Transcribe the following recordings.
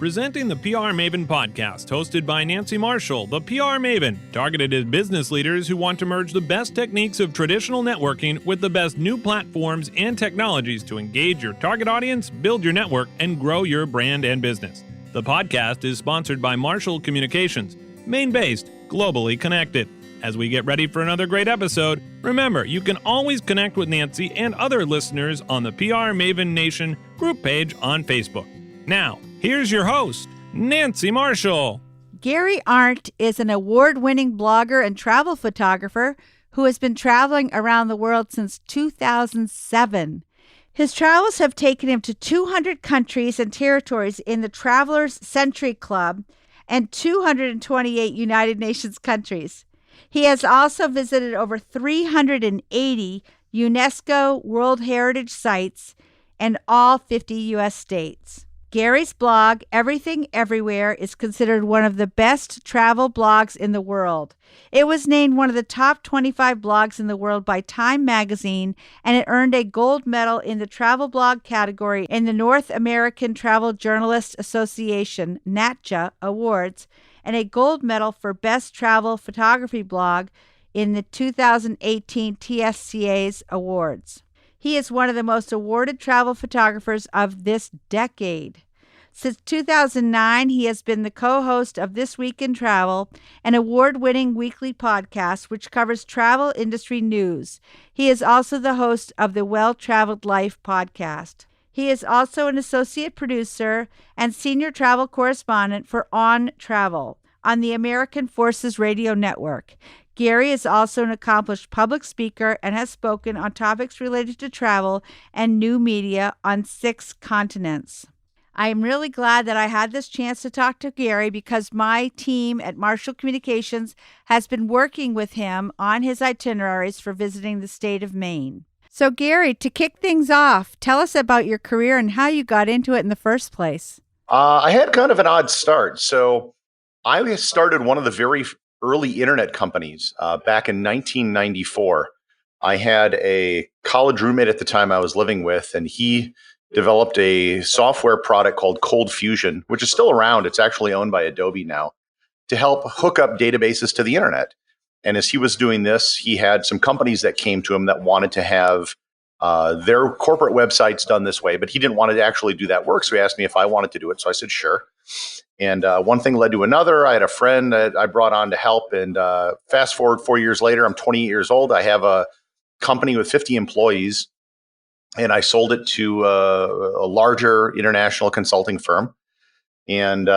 Presenting the PR Maven podcast, hosted by Nancy Marshall, the PR Maven, targeted at business leaders who want to merge the best techniques of traditional networking with the best new platforms and technologies to engage your target audience, build your network, and grow your brand and business. The podcast is sponsored by Marshall Communications, Maine-based, globally connected. As we get ready for another great episode, remember, you can always connect with Nancy and other listeners on the PR Maven Nation group page on Facebook. Now, here's your host, Nancy Marshall. Gary Arndt is an award-winning blogger and travel photographer who has been traveling around the world since 2007. His travels have taken him to 200 countries and territories in the Travelers Century Club and 228 United Nations countries. He has also visited over 380 UNESCO World Heritage sites and all 50 U.S. states. Gary's blog, Everything Everywhere, is considered one of the best travel blogs in the world. It was named one of the top 25 blogs in the world by Time magazine, and it earned a gold medal in the travel blog category in the North American Travel Journalists Association, NATJA, Awards, and a gold medal for Best Travel Photography Blog in the 2018 TBCAsia Awards. He is one of the most awarded travel photographers of this decade. Since 2009, he has been the co-host of This Week in Travel, an award-winning weekly podcast which covers travel industry news. He is also the host of the Well-Traveled Life podcast. He is also an associate producer and senior travel correspondent for On Travel on the American Forces Radio Network. Gary is also an accomplished public speaker and has spoken on topics related to travel and new media on 6 continents. I am really glad that I had this chance to talk to Gary because my team at Marshall Communications has been working with him on his itineraries for visiting the state of Maine. So Gary, to kick things off, tell us about your career and how you got into it in the first place. I had kind of an odd start. So I started one of the very early internet companies back in 1994. I had a college roommate at the time I was living with, and he developed a software product called Cold Fusion, which is still around. It's actually owned by Adobe now, to help hook up databases to the internet. And as he was doing this, he had some companies that came to him that wanted to have their corporate websites done this way, but he didn't want to actually do that work. So he asked me if I wanted to do it. So I said, sure. And one thing led to another. I had a friend that I brought on to help. And fast forward 4 years later, I'm 28 years old. I have a company with 50 employees, and I sold it to a larger international consulting firm, and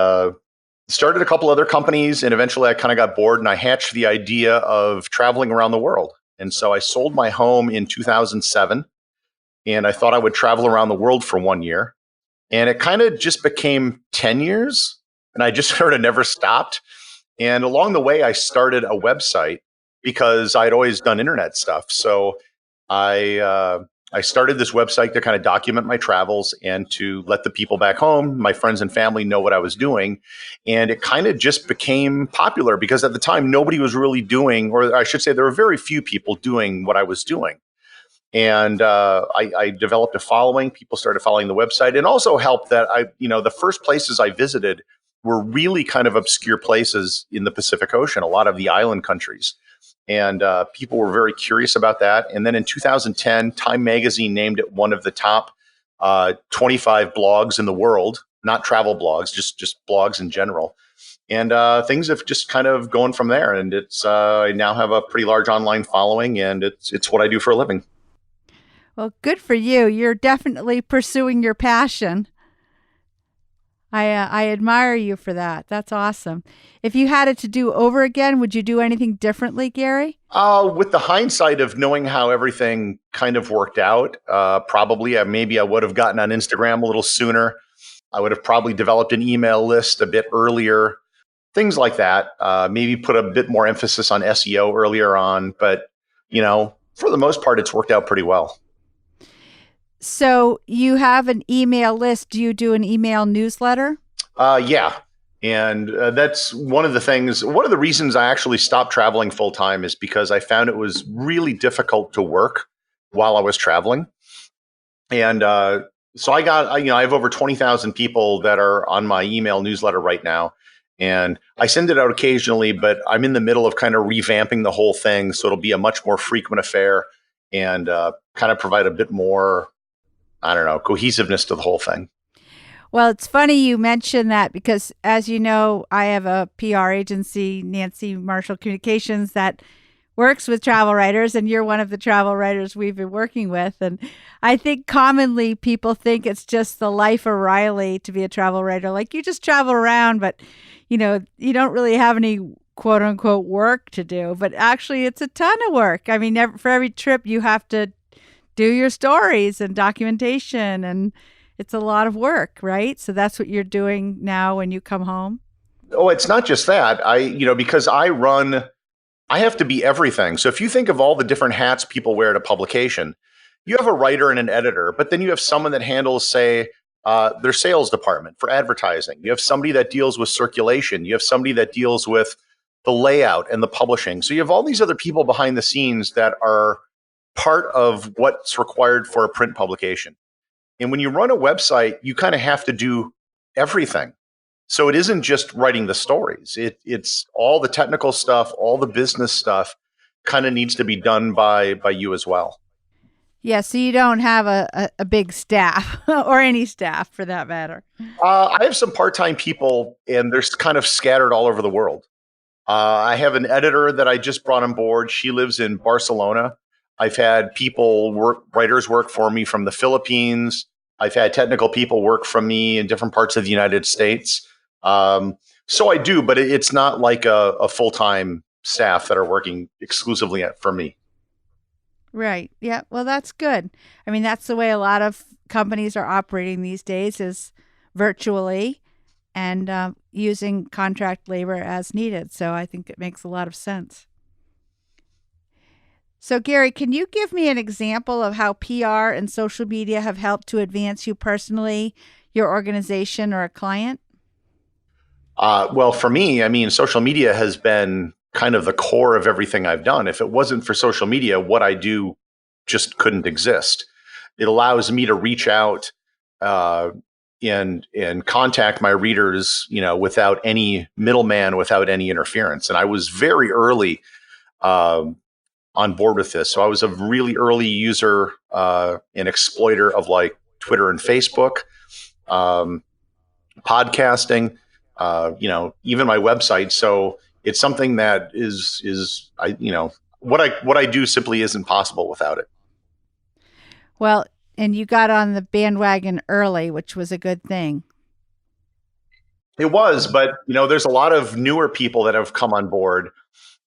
started a couple other companies. And eventually I kind of got bored, and I hatched the idea of traveling around the world. And so I sold my home in 2007, and I thought I would travel around the world for 1 year. And it kind of just became 10 years. And I just sort of never stopped. And along the way, I started a website because I'd always done internet stuff. So I started this website to kind of document my travels and to let the people back home, my friends and family, know what I was doing. And it kind of just became popular because at the time, nobody was really doing, or I should say, there were very few people doing what I was doing. And I developed a following. People started following the website, and also helped that the first places I visited were really kind of obscure places in the Pacific Ocean, a lot of the island countries. And people were very curious about that. And then in 2010, Time magazine named it one of the top 25 blogs in the world, not travel blogs, just blogs in general. And things have just kind of gone from there. And I now have a pretty large online following, and it's what I do for a living. Well, good for you. You're definitely pursuing your passion. I admire you for that. That's awesome. If you had it to do over again, would you do anything differently, Gary? With the hindsight of knowing how everything kind of worked out, probably maybe I would have gotten on Instagram a little sooner. I would have probably developed an email list a bit earlier, things like that. Maybe put a bit more emphasis on SEO earlier on. But, for the most part, it's worked out pretty well. So you have an email list. Do you do an email newsletter? Yeah. And that's one of the reasons I actually stopped traveling full time is because I found it was really difficult to work while I was traveling. And So I have over 20,000 people that are on my email newsletter right now. And I send it out occasionally, but I'm in the middle of kind of revamping the whole thing. So it'll be a much more frequent affair and kind of provide a bit more, I don't know, cohesiveness to the whole thing. Well, it's funny you mention that because, as you know, I have a PR agency, Nancy Marshall Communications, that works with travel writers, and you're one of the travel writers we've been working with. And I think commonly people think it's just the life of Riley to be a travel writer. Like, you just travel around, but, you don't really have any quote unquote work to do. But actually, it's a ton of work. I mean, for every trip, you have to do your stories and documentation, and it's a lot of work, right? So that's what you're doing now when you come home. Oh, it's not just that. Because I have to be everything. So if you think of all the different hats people wear at a publication, you have a writer and an editor, but then you have someone that handles, say, their sales department for advertising. You have somebody that deals with circulation. You have somebody that deals with the layout and the publishing. So you have all these other people behind the scenes that are part of what's required for a print publication. And when you run a website, you kind of have to do everything. So it isn't just writing the stories. It's all the technical stuff, all the business stuff kind of needs to be done by you as well. Yeah, so you don't have a big staff or any staff for that matter. I have some part-time people, and they're kind of scattered all over the world. I have an editor that I just brought on board. She lives in Barcelona. I've had writers work for me from the Philippines. I've had technical people work from me in different parts of the United States. So I do, but it's not like a full-time staff that are working exclusively for me. Right. Yeah. Well, that's good. I mean, that's the way a lot of companies are operating these days, is virtually and using contract labor as needed. So I think it makes a lot of sense. So, Gary, can you give me an example of how PR and social media have helped to advance you personally, your organization, or a client? Well, for me, I mean, social media has been kind of the core of everything I've done. If it wasn't for social media, what I do just couldn't exist. It allows me to reach out and contact my readers, without any middleman, without any interference. And I was very early on board with this. So I was a really early user and exploiter of like Twitter and Facebook, podcasting, even my website. So it's something that is what I do simply isn't possible without it. Well, and you got on the bandwagon early, which was a good thing. It was, but there's a lot of newer people that have come on board,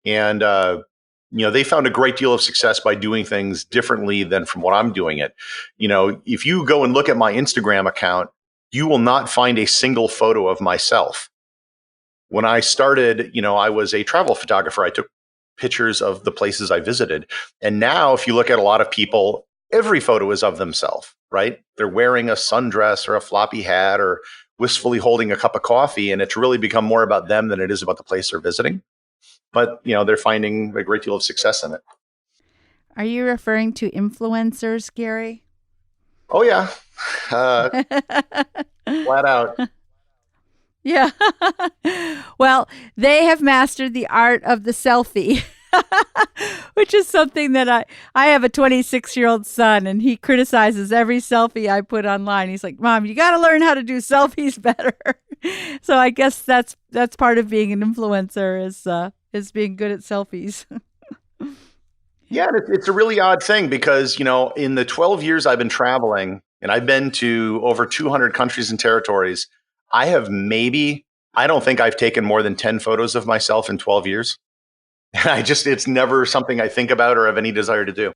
and they found a great deal of success by doing things differently than from what I'm doing it. If you go and look at my Instagram account, you will not find a single photo of myself. When I started, I was a travel photographer. I took pictures of the places I visited. And now if you look at a lot of people, every photo is of themselves, right? They're wearing a sundress or a floppy hat or wistfully holding a cup of coffee. And it's really become more about them than it is about the place they're visiting. But, they're finding a great deal of success in it. Are you referring to influencers, Gary? Oh, yeah. Flat out. Yeah. Well, they have mastered the art of the selfie, which is something that I have a 26-year-old son, and he criticizes every selfie I put online. He's like, Mom, you got to learn how to do selfies better. So I guess that's part of being an influencer is being good at selfies. Yeah, it's a really odd thing because, in the 12 years I've been traveling, and I've been to over 200 countries and territories, I don't think I've taken more than 10 photos of myself in 12 years. And it's never something I think about or have any desire to do.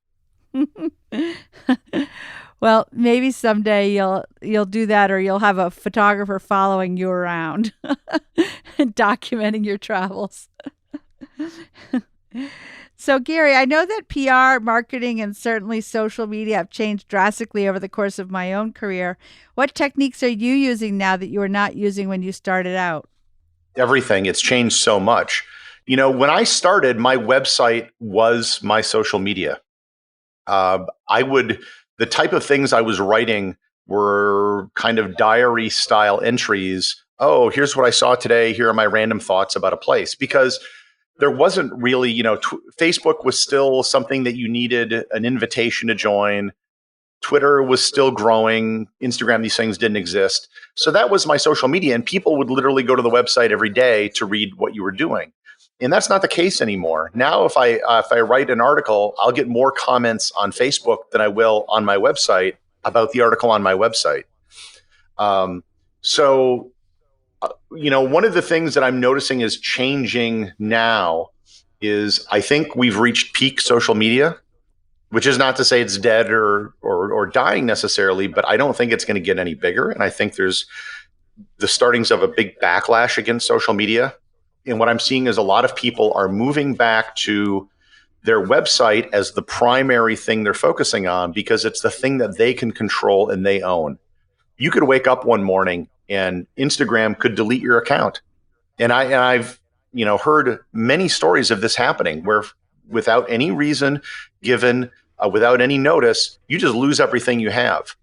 Well, maybe someday you'll do that, or you'll have a photographer following you around and documenting your travels. So, Gary, I know that PR, marketing, and certainly social media have changed drastically over the course of my own career. What techniques are you using now that you were not using when you started out? Everything. It's changed so much. When I started, my website was my social media. The type of things I was writing were kind of diary style entries. Oh, here's what I saw today. Here are my random thoughts about a place. Because there wasn't really, Facebook was still something that you needed an invitation to join. Twitter was still growing. Instagram, these things didn't exist. So that was my social media. And people would literally go to the website every day to read what you were doing. And that's not the case anymore. Now, if I write an article, I'll get more comments on Facebook than I will on my website about the article on my website. One of the things that I'm noticing is changing now is I think we've reached peak social media, which is not to say it's dead or dying necessarily, but I don't think it's going to get any bigger. And I think there's the startings of a big backlash against social media. And what I'm seeing is a lot of people are moving back to their website as the primary thing they're focusing on because it's the thing that they can control and they own. You could wake up one morning and Instagram could delete your account. And I've heard many stories of this happening where without any reason given, without any notice, you just lose everything you have.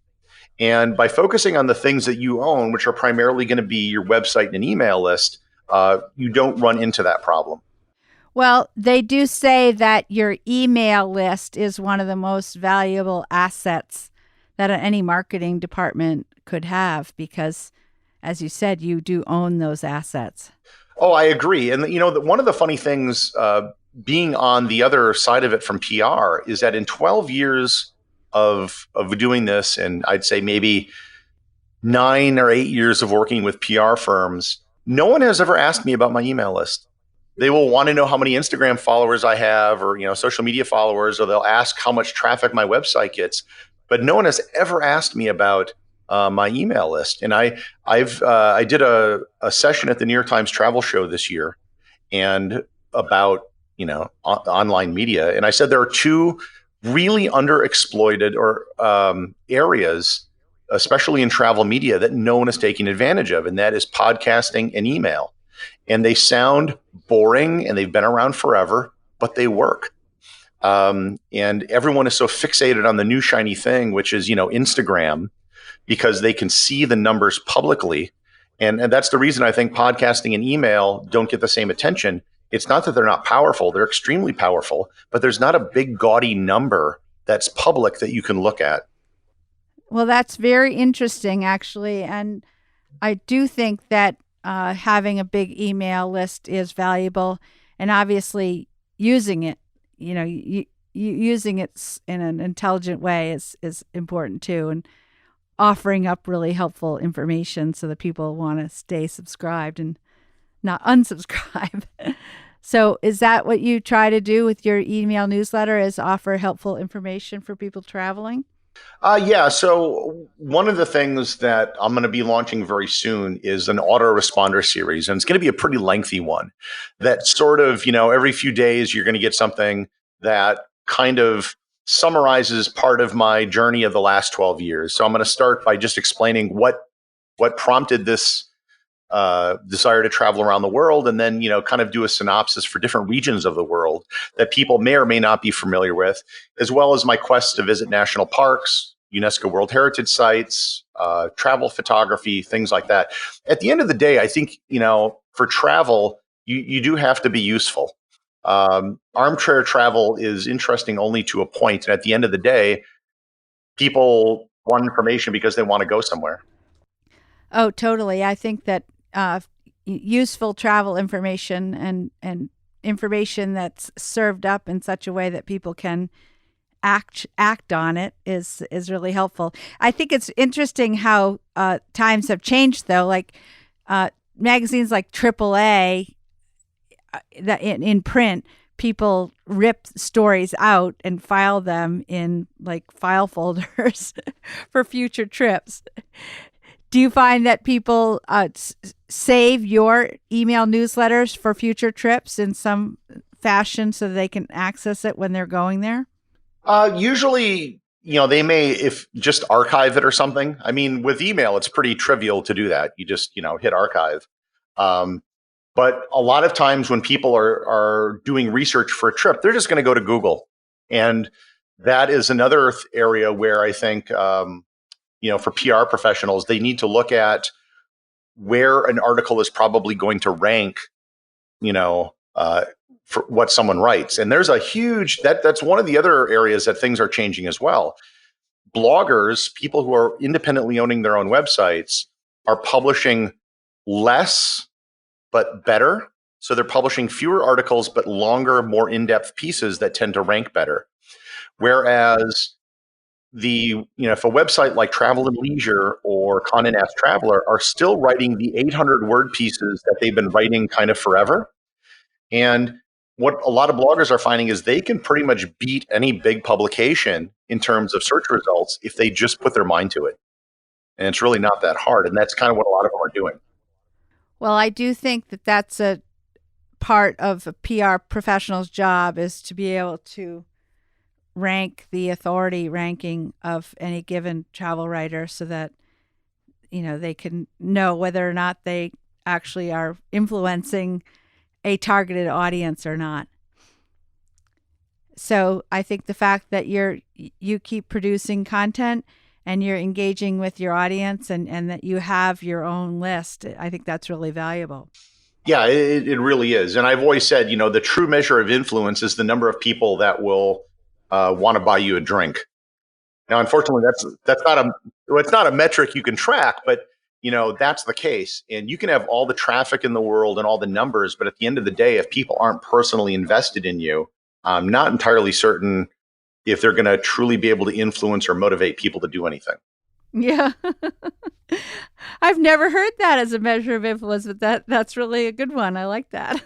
And by focusing on the things that you own, which are primarily going to be your website and email list, you don't run into that problem. Well, they do say that your email list is one of the most valuable assets that any marketing department could have because, as you said, you do own those assets. Oh, I agree. And, one of the funny things being on the other side of it from PR is that in 12 years of doing this, and I'd say maybe 9 or 8 years of working with PR firms, no one has ever asked me about my email list. They will want to know how many Instagram followers I have or, social media followers, or they'll ask how much traffic my website gets. But no one has ever asked me about my email list. And I did a session at the New York Times Travel Show this year and about, online media. And I said there are two really underexploited areas, especially in travel media, that no one is taking advantage of. And that is podcasting and email. And they sound boring and they've been around forever, but they work. And everyone is so fixated on the new shiny thing, which is, Instagram, because they can see the numbers publicly. And that's the reason I think podcasting and email don't get the same attention. It's not that they're not powerful. They're extremely powerful, but there's not a big gaudy number that's public that you can look at. Well, that's very interesting, actually. And I do think that having a big email list is valuable, and obviously using it, using it in an intelligent way is important too, and offering up really helpful information so that people want to stay subscribed and not unsubscribe. So is that what you try to do with your email newsletter, is offer helpful information for people traveling? Yeah. So one of the things that I'm going to be launching very soon is an autoresponder series. And it's going to be a pretty lengthy one that sort of, every few days you're going to get something that kind of summarizes part of my journey of the last 12 years. So I'm going to start by just explaining what prompted this desire to travel around the world, and then, kind of do a synopsis for different regions of the world that people may or may not be familiar with, as well as my quest to visit national parks, UNESCO World Heritage sites, travel photography, things like that. At the end of the day, I think, for travel, you do have to be useful. Armchair travel is interesting only to a point. And at the end of the day, people want information because they want to go somewhere. Oh, totally. I think that useful travel information and information that's served up in such a way that people can act on it is really helpful. I think it's interesting how times have changed, though. Like magazines like AAA, that in print, people rip stories out and file them in like file folders for future trips. Do you find that people save your email newsletters for future trips in some fashion so they can access it when they're going there? Usually, they may, if just archive it or something. I mean, with email, it's pretty trivial to do that. You just, hit archive. But a lot of times when people are doing research for a trip, they're just going to go to Google. And that is another area where I think for PR professionals, they need to look at where an article is probably going to rank, for what someone writes. And there's a huge, that's one of the other areas that things are changing as well. Bloggers, people who are independently owning their own websites, are publishing less, but better. So they're publishing fewer articles, but longer, more in-depth pieces that tend to rank better. Whereas if a website like Travel and Leisure or Condé Nast Traveler are still writing the 800 word pieces that they've been writing kind of forever. And what a lot of bloggers are finding is they can pretty much beat any big publication in terms of search results if they just put their mind to it. And it's really not that hard. And that's kind of what a lot of them are doing. Well, I do think that that's a part of a PR professional's job, is to be able to rank the authority ranking of any given travel writer so that, they can know whether or not they actually are influencing a targeted audience or not. So I think the fact that you keep producing content and you're engaging with your audience and that you have your own list, I think that's really valuable. Yeah, it really is. And I've always said, the true measure of influence is the number of people that will want to buy you a drink. Now, unfortunately, it's not a metric you can track, but that's the case. And you can have all the traffic in the world and all the numbers, but at the end of the day, if people aren't personally invested in you, I'm not entirely certain if they're going to truly be able to influence or motivate people to do anything. Yeah. I've never heard that as a measure of influence, but that's really a good one. I like that.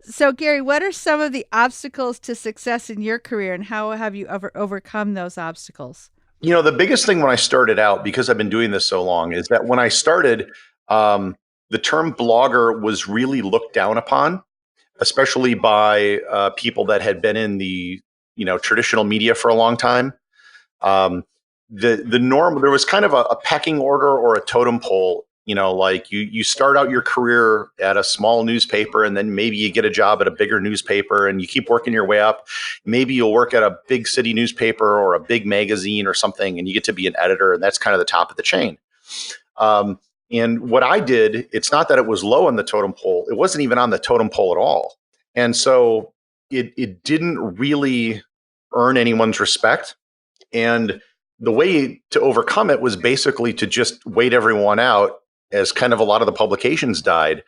So, Gary, what are some of the obstacles to success in your career, and how have you overcome those obstacles? The biggest thing when I started out, because I've been doing this so long, is that when I started, the term blogger was really looked down upon, especially by people that had been in the traditional media for a long time. The norm, there was kind of a pecking order or a totem pole. Like you start out your career at a small newspaper, and then maybe you get a job at a bigger newspaper, and you keep working your way up. Maybe you'll work at a big city newspaper or a big magazine or something, and you get to be an editor, and that's kind of the top of the chain. And what I did, it's not that it was low on the totem pole. It wasn't even on the totem pole at all. And so it didn't really earn anyone's respect. And the way to overcome it was basically to just wait everyone out, as kind of a lot of the publications died.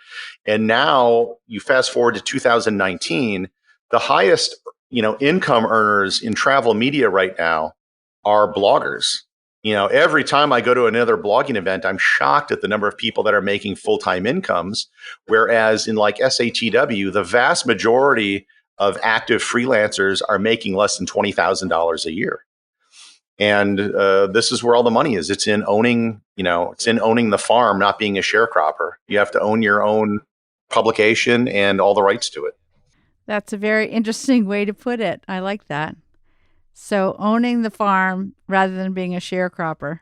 And now you fast forward to 2019, the highest, income earners in travel media right now are bloggers. Every time I go to another blogging event, I'm shocked at the number of people that are making full-time incomes. Whereas in like SATW, the vast majority of active freelancers are making less than $20,000 a year. And this is where all the money is. It's in owning, the farm, not being a sharecropper. You have to own your own publication and all the rights to it. That's a very interesting way to put it. I like that. So owning the farm rather than being a sharecropper.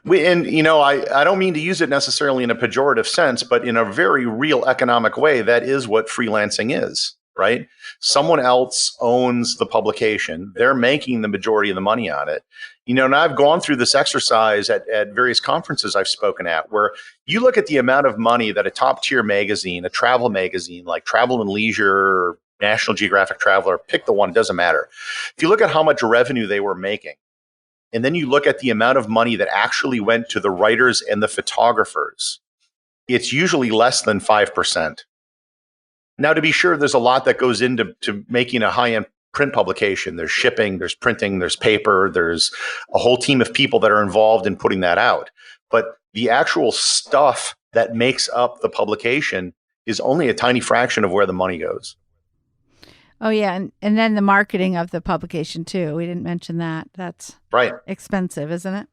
I don't mean to use it necessarily in a pejorative sense, but in a very real economic way, that is what freelancing is, right? Someone else owns the publication. They're making the majority of the money on it. And I've gone through this exercise at various conferences I've spoken at, where you look at the amount of money that a top tier magazine, a travel magazine like Travel and Leisure, National Geographic Traveler, pick the one, it doesn't matter. If you look at how much revenue they were making, and then you look at the amount of money that actually went to the writers and the photographers, it's usually less than 5%. Now, to be sure, there's a lot that goes into making a high-end print publication. There's shipping, there's printing, there's paper, there's a whole team of people that are involved in putting that out. But the actual stuff that makes up the publication is only a tiny fraction of where the money goes. Oh, yeah. And then the marketing of the publication, too. We didn't mention that. That's right. Expensive, isn't it?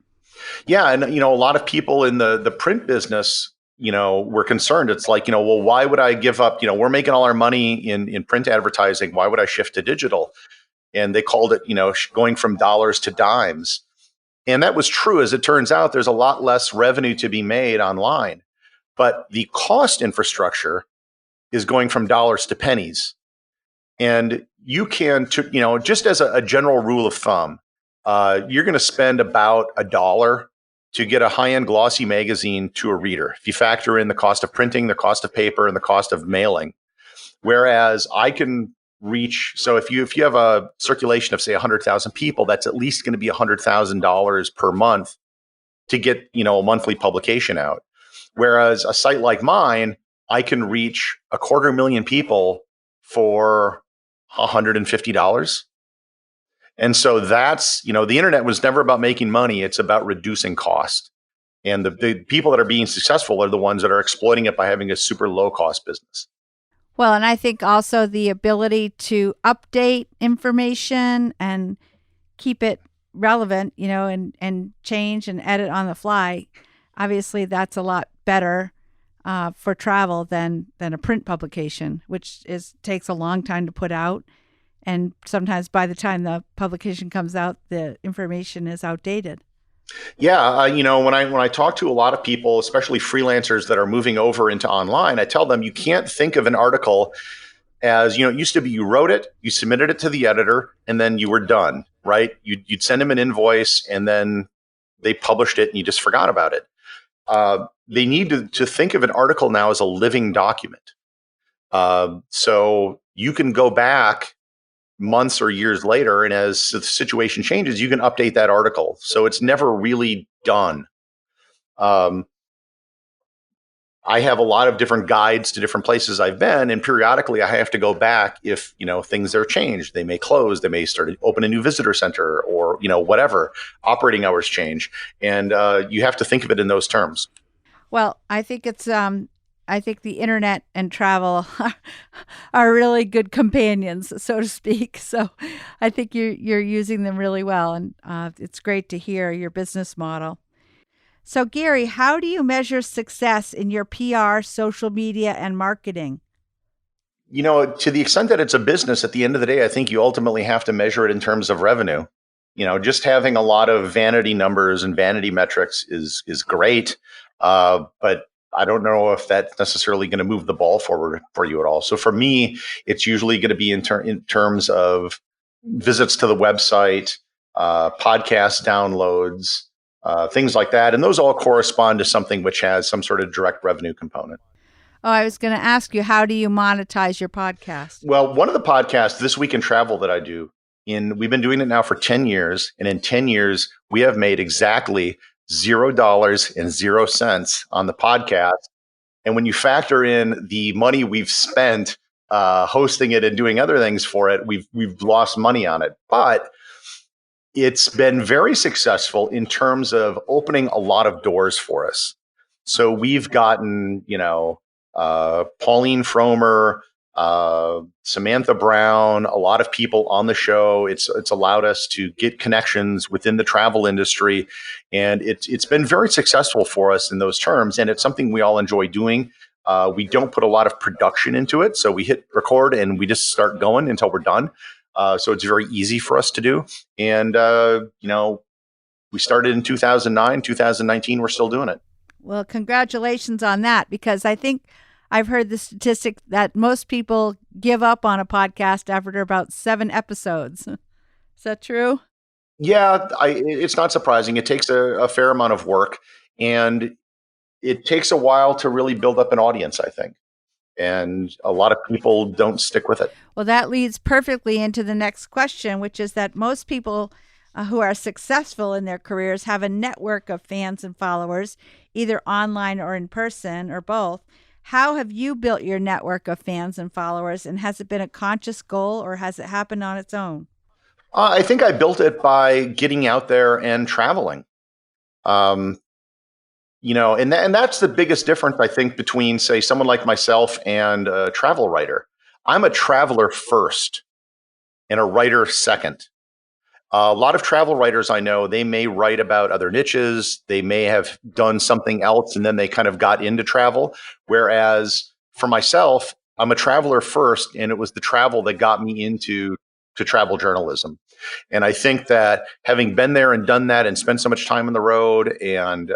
Yeah. And, a lot of people in the print business, were concerned. It's like, well, why would I give up? We're making all our money in print advertising. Why would I shift to digital? And they called it, going from dollars to dimes. And that was true. As it turns out, there's a lot less revenue to be made online. But the cost infrastructure is going from dollars to pennies. And you can, just as a general rule of thumb, you're going to spend about $1 to get a high-end glossy magazine to a reader. If you factor in the cost of printing, the cost of paper, and the cost of mailing. Whereas I can reach, so if you have a circulation of say 100,000 people, that's at least going to be $100,000 per month to get, a monthly publication out. Whereas a site like mine, I can reach 250,000 people for $150. And so that's, the internet was never about making money. It's about reducing cost. And the people that are being successful are the ones that are exploiting it by having a super low cost business. Well, and I think also the ability to update information and keep it relevant, and change and edit on the fly. Obviously, that's a lot better for travel than a print publication, which takes a long time to put out. And sometimes by the time the publication comes out, the information is outdated. Yeah, when I talk to a lot of people, especially freelancers that are moving over into online, I tell them you can't think of an article as, it used to be you wrote it, you submitted it to the editor, and then you were done, right? You'd send them an invoice, and then they published it, and you just forgot about it. They need to think of an article now as a living document. So you can go back months or years later, and as the situation changes, you can update that article. So it's never really done. I have a lot of different guides to different places I've been, and periodically I have to go back if, things are changed. They may close, they may open a new visitor center, or, whatever, operating hours change. And you have to think of it in those terms. Well, I think I think the internet and travel are really good companions, so to speak. So I think you're using them really well, and it's great to hear your business model. So Gary, how do you measure success in your PR, social media, and marketing? To the extent that it's a business, at the end of the day, I think you ultimately have to measure it in terms of revenue. Just having a lot of vanity numbers and vanity metrics is great, but I don't know if that's necessarily going to move the ball forward for you at all. So for me, it's usually going to be in terms of visits to the website, podcast downloads, things like that. And those all correspond to something which has some sort of direct revenue component. Oh, I was going to ask you, how do you monetize your podcast? Well, one of the podcasts, This Week in Travel, that I do, we've been doing it now for 10 years. And in 10 years, we have made exactly $0.00 on the podcast. And when you factor in the money we've spent hosting it and doing other things for it, we've lost money on it. But it's been very successful in terms of opening a lot of doors for us. So we've gotten, Pauline Fromer, Samantha Brown, a lot of people on the show. It's allowed us to get connections within the travel industry, and it's been very successful for us in those terms. And it's something we all enjoy doing. We don't put a lot of production into it, so we hit record and we just start going until we're done. So it's very easy for us to do. And we started in 2009, 2019. We're still doing it. Well, congratulations on that, because I think I've heard the statistic that most people give up on a podcast after about 7 episodes. Is that true? Yeah, it's not surprising. It takes a fair amount of work, and it takes a while to really build up an audience, I think. And a lot of people don't stick with it. Well, that leads perfectly into the next question, which is that most people who are successful in their careers have a network of fans and followers, either online or in person or both. How have you built your network of fans and followers, and has it been a conscious goal, or has it happened on its own? I think I built it by getting out there and traveling. And that's the biggest difference, I think, between, say, someone like myself and a travel writer. I'm a traveler first and a writer second. A lot of travel writers I know, they may write about other niches. They may have done something else and then they kind of got into travel. Whereas for myself, I'm a traveler first, and it was the travel that got me into travel journalism. And I think that having been there and done that and spent so much time on the road and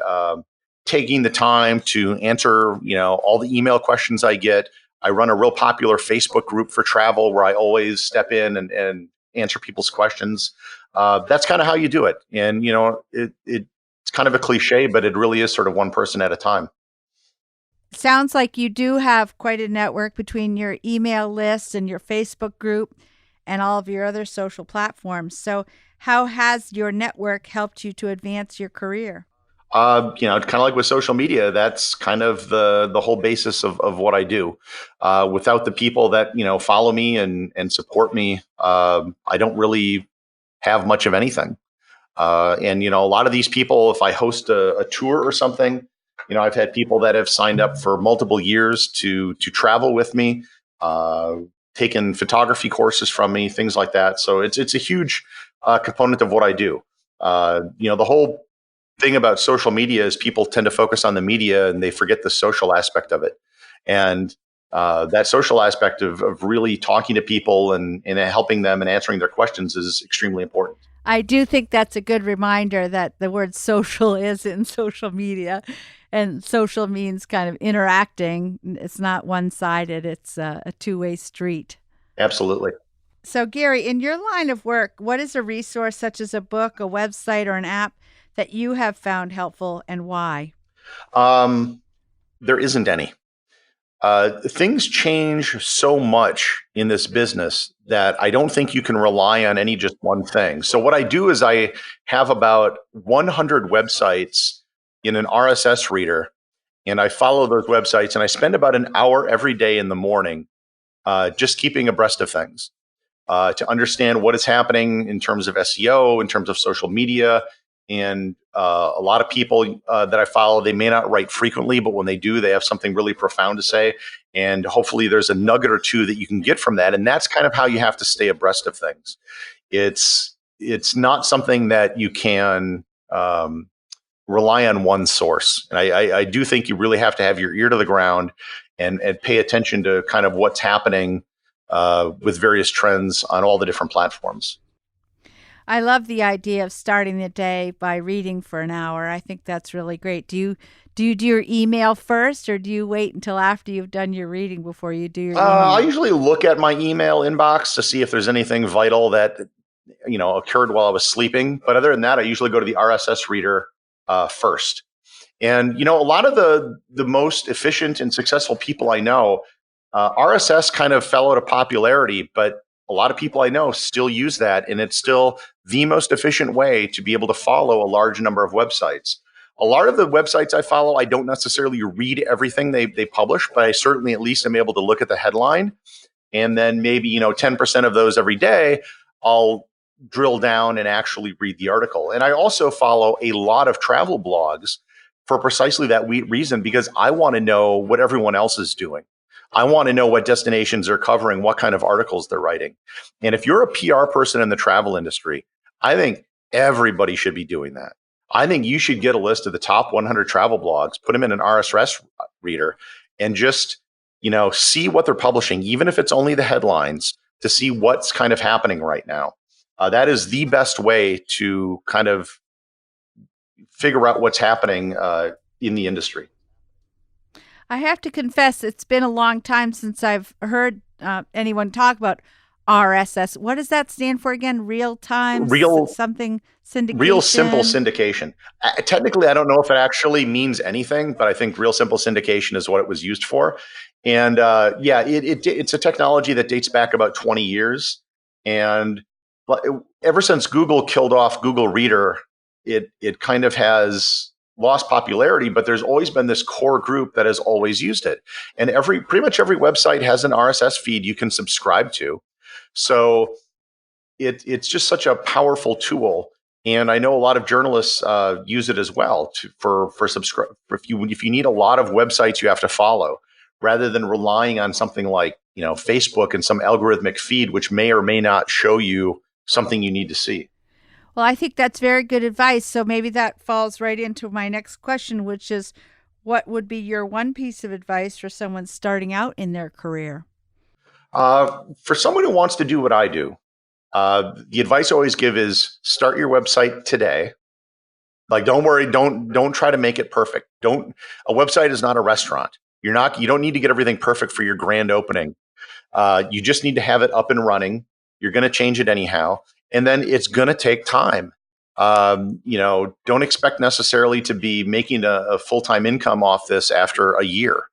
taking the time to answer, all the email questions I get, I run a real popular Facebook group for travel where I always step in and answer people's questions. That's kind of how you do it. And, it's kind of a cliche, but it really is sort of one person at a time. Sounds like you do have quite a network between your email list and your Facebook group and all of your other social platforms. So how has your network helped you to advance your career? Kind of like with social media, that's kind of the whole basis of what I do. Without the people that, follow me and support me, I don't really have much of anything. And a lot of these people, if I host a tour or something, I've had people that have signed up for multiple years to travel with me, taken photography courses from me, things like that. So it's a huge component of what I do. The whole thing about social media is people tend to focus on the media and they forget the social aspect of it. And that social aspect of really talking to people and helping them and answering their questions is extremely important. I do think that's a good reminder that the word social is in social media, and social means kind of interacting. It's not one-sided. It's a two-way street. Absolutely. So, Gary, in your line of work, what is a resource such as a book, a website, or an app that you have found helpful, and why? There isn't any. Things change so much in this business that I don't think you can rely on any just one thing. So what I do is I have about 100 websites in an RSS reader, and I follow those websites, and I spend about an hour every day in the morning just keeping abreast of things to understand what is happening in terms of SEO, in terms of social media. And a lot of people that I follow, they may not write frequently, but when they do, they have something really profound to say. And hopefully there's a nugget or two that you can get from that. And that's kind of how you have to stay abreast of things. It's not something that you can rely on one source. And I do think you really have to have your ear to the ground and pay attention to kind of what's happening with various trends on all the different platforms. I love the idea of starting the day by reading for an hour. I think that's really great. Do you do your email first, or do you wait until after you've done your reading before you do your email? I usually look at my email inbox to see if there's anything vital that occurred while I was sleeping. But other than that, I usually go to the RSS reader first. And a lot of the most efficient and successful people I know, RSS kind of fell out of popularity, but a lot of people I know still use that, and it's still the most efficient way to be able to follow a large number of websites. A lot of the websites I follow, I don't necessarily read everything they publish, but I certainly at least am able to look at the headline, and then maybe 10% of those every day, I'll drill down and actually read the article. And I also follow a lot of travel blogs for precisely that reason, because I want to know what everyone else is doing. I want to know what destinations they're covering, what kind of articles they're writing. And if you're a PR person in the travel industry, I think everybody should be doing that. I think you should get a list of the top 100 travel blogs, put them in an RSS reader, and just, see what they're publishing, even if it's only the headlines, to see what's kind of happening right now. That is the best way to kind of figure out what's happening in the industry. I have to confess, it's been a long time since I've heard anyone talk about RSS. What does that stand for again? Something syndication? Real simple syndication. Technically, I don't know if it actually means anything, but I think real simple syndication is what it was used for. And it's a technology that dates back about 20 years. And ever since Google killed off Google Reader, it kind of has lost popularity, but there's always been this core group that has always used it. And pretty much every website has an RSS feed you can subscribe to. So it's just such a powerful tool. And I know a lot of journalists use it as well for subscribe. If you need a lot of websites you have to follow, rather than relying on something like Facebook and some algorithmic feed, which may or may not show you something you need to see. Well, I think that's very good advice. So maybe that falls right into my next question, which is, what would be your one piece of advice for someone starting out in their career? For someone who wants to do what I do, the advice I always give is start your website today. Like, don't worry, don't try to make it perfect. A website is not a restaurant. You don't need to get everything perfect for your grand opening. You just need to have it up and running. You're going to change it anyhow. And then it's going to take time. Don't expect necessarily to be making a full-time income off this after a year.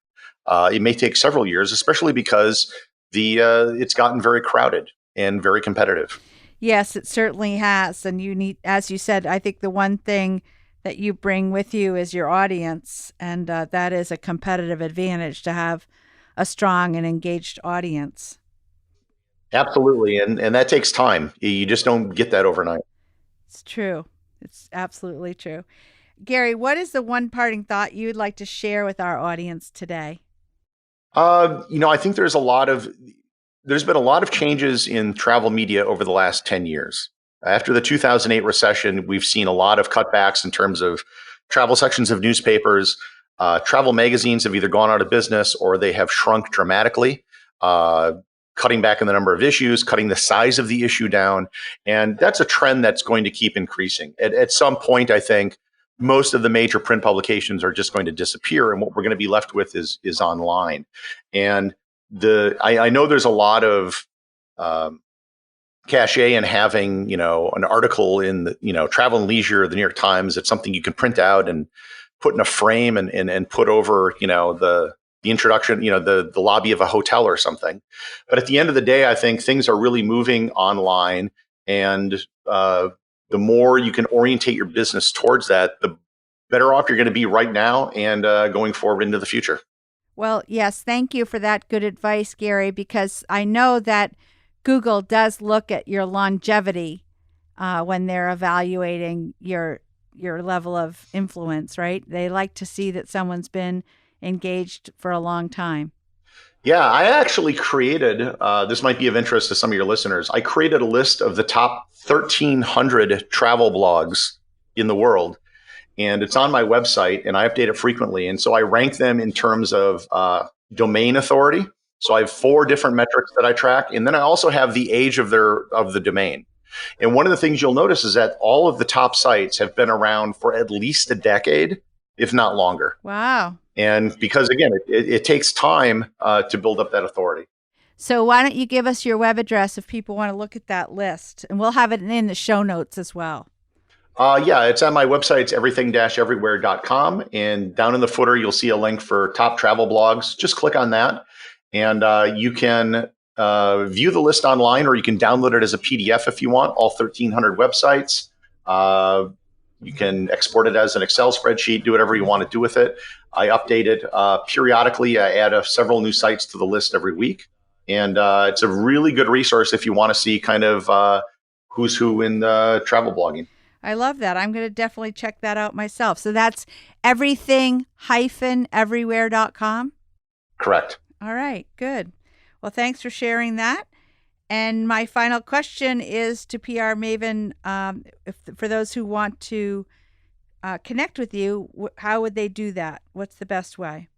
It may take several years, especially because it's gotten very crowded and very competitive. Yes, it certainly has. And you need, as you said, I think the one thing that you bring with you is your audience. And that is a competitive advantage to have a strong and engaged audience. Absolutely. And that takes time. You just don't get that overnight. It's true. It's absolutely true. Gary, what is the one parting thought you'd like to share with our audience today? I think there's been a lot of changes in travel media over the last 10 years. After the 2008 recession, we've seen a lot of cutbacks in terms of travel sections of newspapers. Travel magazines have either gone out of business or they have shrunk dramatically, cutting back in the number of issues, cutting the size of the issue down. And that's a trend that's going to keep increasing. At some point, I think most of the major print publications are just going to disappear. And what we're going to be left with is online. And I know there's a lot of cachet in having, an article in the, Travel and Leisure, the New York Times. It's something you can print out and put in a frame and put over, the introduction, the lobby of a hotel or something. But at the end of the day, I think things are really moving online, and the more you can orientate your business towards that, the better off you're going to be right now and going forward into the future. Well, yes, thank you for that good advice, Gary, because I know that Google does look at your longevity when they're evaluating your level of influence, right? They like to see that someone's been engaged for a long time. Yeah, I actually created, this might be of interest to some of your listeners, I created a list of the top 1,300 travel blogs in the world. And it's on my website, and I update it frequently. And so I rank them in terms of domain authority. So I have 4 different metrics that I track. And then I also have the age of the domain. And one of the things you'll notice is that all of the top sites have been around for at least a decade, if not longer. Wow. And because, again, it takes time to build up that authority. So why don't you give us your web address if people want to look at that list? And we'll have it in the show notes as well. It's on my website. It's everything-everywhere.com. And down in the footer, you'll see a link for top travel blogs. Just click on that. And you can view the list online, or you can download it as a PDF if you want, all 1,300 websites. You can export it as an Excel spreadsheet, do whatever you want to do with it. I update it periodically. I add several new sites to the list every week. And it's a really good resource if you want to see kind of who's who in travel blogging. I love that. I'm going to definitely check that out myself. So that's everything-everywhere.com? Correct. All right, good. Well, thanks for sharing that. And my final question is to PR Maven, for those who want to connect with you, how would they do that? What's the best way?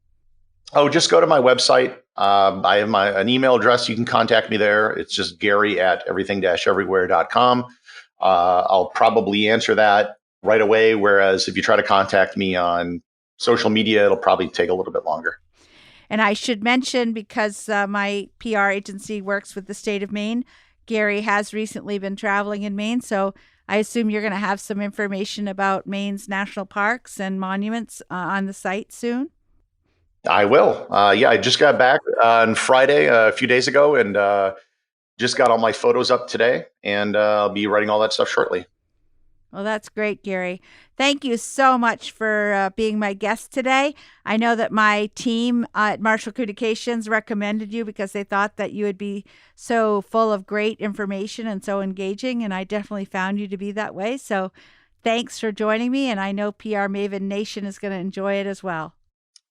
Oh, just go to my website. I have an email address. You can contact me there. It's just Gary@everything-everywhere.com. I'll probably answer that right away. Whereas if you try to contact me on social media, it'll probably take a little bit longer. And I should mention, because my PR agency works with the state of Maine, Gary has recently been traveling in Maine. So I assume you're going to have some information about Maine's national parks and monuments on the site soon. I will. I just got back on Friday, a few days ago, and just got all my photos up today, and I'll be writing all that stuff shortly. Well, that's great, Gary. Thank you so much for being my guest today. I know that my team at Marshall Communications recommended you because they thought that you would be so full of great information and so engaging, and I definitely found you to be that way. So thanks for joining me, and I know PR Maven Nation is going to enjoy it as well.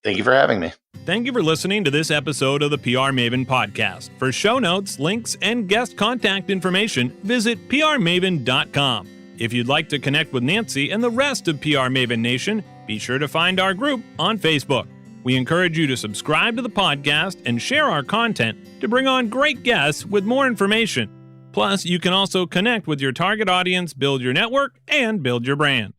Thank you for having me. Thank you for listening to this episode of the PR Maven podcast. For show notes, links, and guest contact information, visit prmaven.com. If you'd like to connect with Nancy and the rest of PR Maven Nation, be sure to find our group on Facebook. We encourage you to subscribe to the podcast and share our content to bring on great guests with more information. Plus, you can also connect with your target audience, build your network, and build your brand.